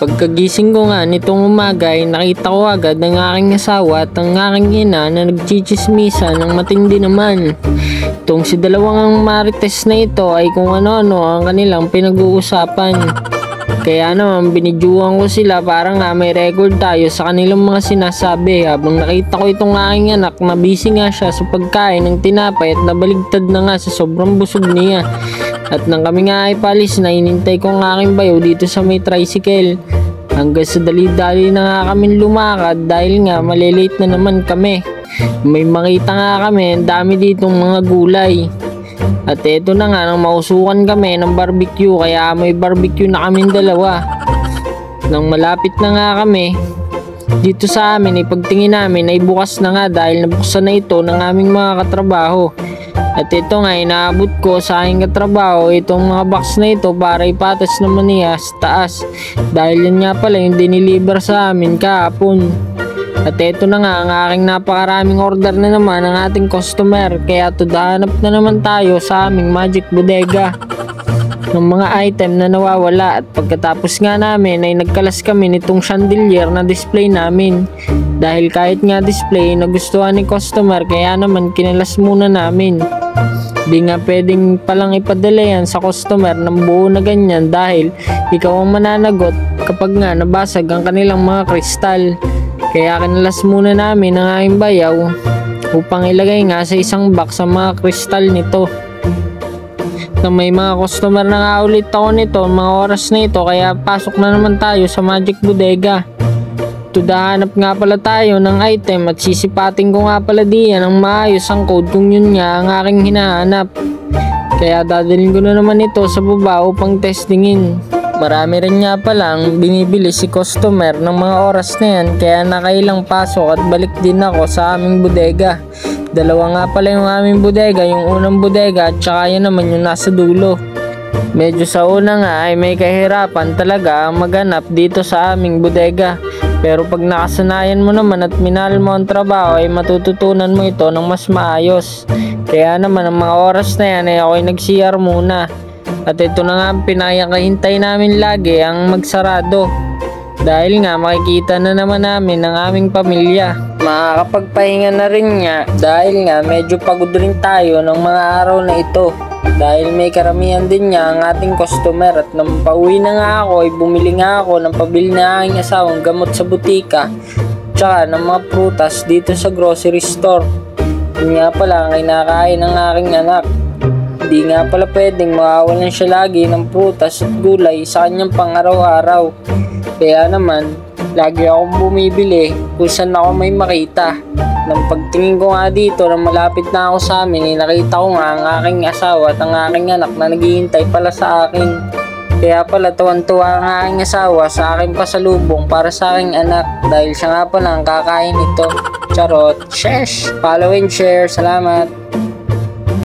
Pagkagising ko nga nitong umaga ay nakita ko agad ang aking asawa at ang aking ina na nagchichismisa ng matindi naman. Itong si dalawang marites na ito ay kung ano-ano ang kanilang pinag-uusapan. Kaya naman binidyuhan ko sila para nga may record tayo sa kanilang mga sinasabi, habang nakita ko itong aking anak na busy nga siya sa pagkain ng tinapay at nabaligtad na nga sa sobrang busog niya. At nang kami nga ay palis na, inintay ko ang aking bayo dito sa may tricycle. Hanggang sa dali-dali na nga kami lumakad dahil nga malilate na naman kami. May makita nga kami, ang dami ditong mga gulay. At eto na nga, nang mausukan kami ng barbecue, kaya may barbecue na kaming dalawa. Nang malapit na nga kami dito sa amin, pagtingin namin ay bukas na nga dahil nabuksan na ito ng aming mga katrabaho. At ito nga, inaabot ko sa aking katrabaho itong mga box na ito para ipatas naman niya sa taas, dahil yan nga pala yung diniliver sa amin kahapon. At ito na nga ang aking napakaraming order na naman ng ating customer, kaya tudahanap na naman tayo sa aming Magic Bodega ng mga item na nawawala. At pagkatapos nga namin ay nagkalas kami nitong chandelier na display namin, dahil kahit nga display nagustuhan ni customer, kaya naman kinalas muna namin. Di nga pwedeng palang ipadala yan sa customer ng buo na ganyan, dahil ikaw ang mananagot kapag nga nabasag ang kanilang mga kristal. Kaya kinalas muna namin ang aking bayaw upang ilagay nga sa isang box ang mga kristal nito. Na may mga customer na nga ulit ako nito mga oras na ito, kaya pasok na naman tayo sa Magic Bodega. Tudahanap nga pala tayo ng item at sisipatin ko nga pala diyan ang maayos ang code kung yun nga ang aking hinahanap. Kaya dadalhin ko na naman ito sa baba upang testingin. Marami rin nga palang binibili si customer ng mga oras na yan, kaya nakailang pasok at balik din ako sa aming bodega. Dalawa nga pala yung aming bodega, yung unang bodega at saka yan naman yung nasa dulo. Medyo sa una nga ay may kahirapan talaga ang maghanap dito sa aming bodega. Pero pag nakasanayan mo naman at minahal mo ang trabaho ay matututunan mo ito ng mas maayos. Kaya naman ang mga oras na yan ay ako'y nag-CR muna. At ito na nga ang pinakahintay namin lagi, ang magsarado. Dahil nga makikita na naman namin ang aming pamilya. Makakapagpahinga na rin nga dahil nga medyo pagod rin tayo ng mga araw na ito. Dahil may karamihan din nga ang ating customer, at nang pauwi na nga ako ay bumili nga ako ng pabili na aking asawang gamot sa butika, tsaka ng mga prutas dito sa grocery store. Yun nga pala ang kinakain ng aking anak. Di nga pala pwedeng mawawalan siya lagi ng prutas at gulay sa kanyang pang araw-araw. Kaya naman, lagi akong bumibili kung saan ako may makita. Nang pagtingin ko nga dito na malapit na ako sa amin, nakita ko nga ang aking asawa at ang aking anak na naghihintay pala sa akin. Kaya pala tuwan-tuwa ang aking asawa sa aking pasalubong para sa aking anak, dahil siya nga pala ang kakain nito. Charot! Sheesh! Follow and share! Salamat!